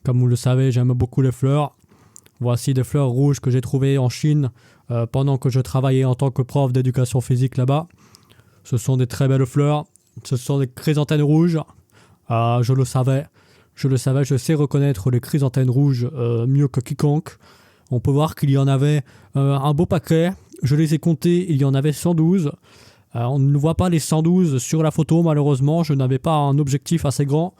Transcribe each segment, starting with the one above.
Comme vous le savez, j'aime beaucoup les fleurs. Voici des fleurs rouges que j'ai trouvées en Chine pendant que je travaillais en tant que prof d'éducation physique là-bas. Ce sont des très belles fleurs. Ce sont des chrysanthèmes rouges. Je le savais. Je sais reconnaître les chrysanthèmes rouges mieux que quiconque. On peut voir qu'il y en avait un beau paquet. Je les ai comptés, il y en avait 112. On ne voit pas les 112 sur la photo malheureusement. Je n'avais pas un objectif assez grand.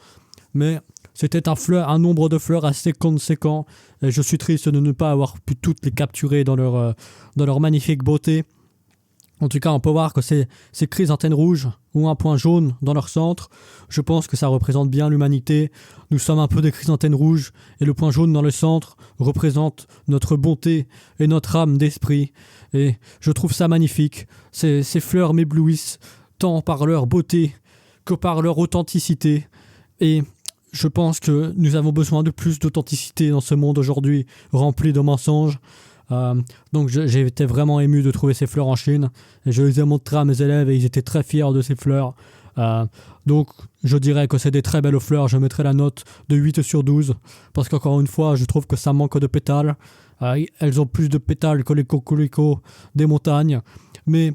Mais c'était un nombre de fleurs assez conséquent. Et je suis triste de ne pas avoir pu toutes les capturer dans leur magnifique beauté. En tout cas, on peut voir que ces chrysanthèmes rouges ont un point jaune dans leur centre. Je pense que ça représente bien l'humanité. Nous sommes un peu des chrysanthèmes rouges et le point jaune dans le centre représente notre bonté et notre âme d'esprit. Et je trouve ça magnifique. Ces fleurs m'éblouissent tant par leur beauté que par leur authenticité. Et je pense que nous avons besoin de plus d'authenticité dans ce monde aujourd'hui rempli de mensonges. Donc j'ai été vraiment ému de trouver ces fleurs en Chine et je les ai montrées à mes élèves et ils étaient très fiers de ces fleurs. Donc je dirais que c'est des très belles fleurs. Je mettrai la note de 8 sur 12 parce qu'encore une fois je trouve que ça manque de pétales. Elles ont plus de pétales que les cocoricots des montagnes, mais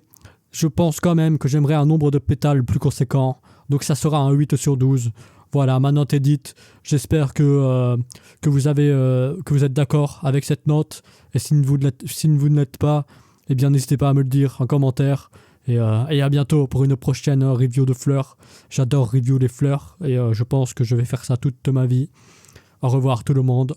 je pense quand même que j'aimerais un nombre de pétales plus conséquent, donc ça sera un 8 sur 12. Voilà, ma note est dite. J'espère que vous êtes d'accord avec cette note. Et si vous ne l'êtes pas, eh bien n'hésitez pas à me le dire en commentaire. Et à bientôt pour une prochaine review de fleurs. J'adore review les fleurs et je pense que je vais faire ça toute ma vie. Au revoir tout le monde.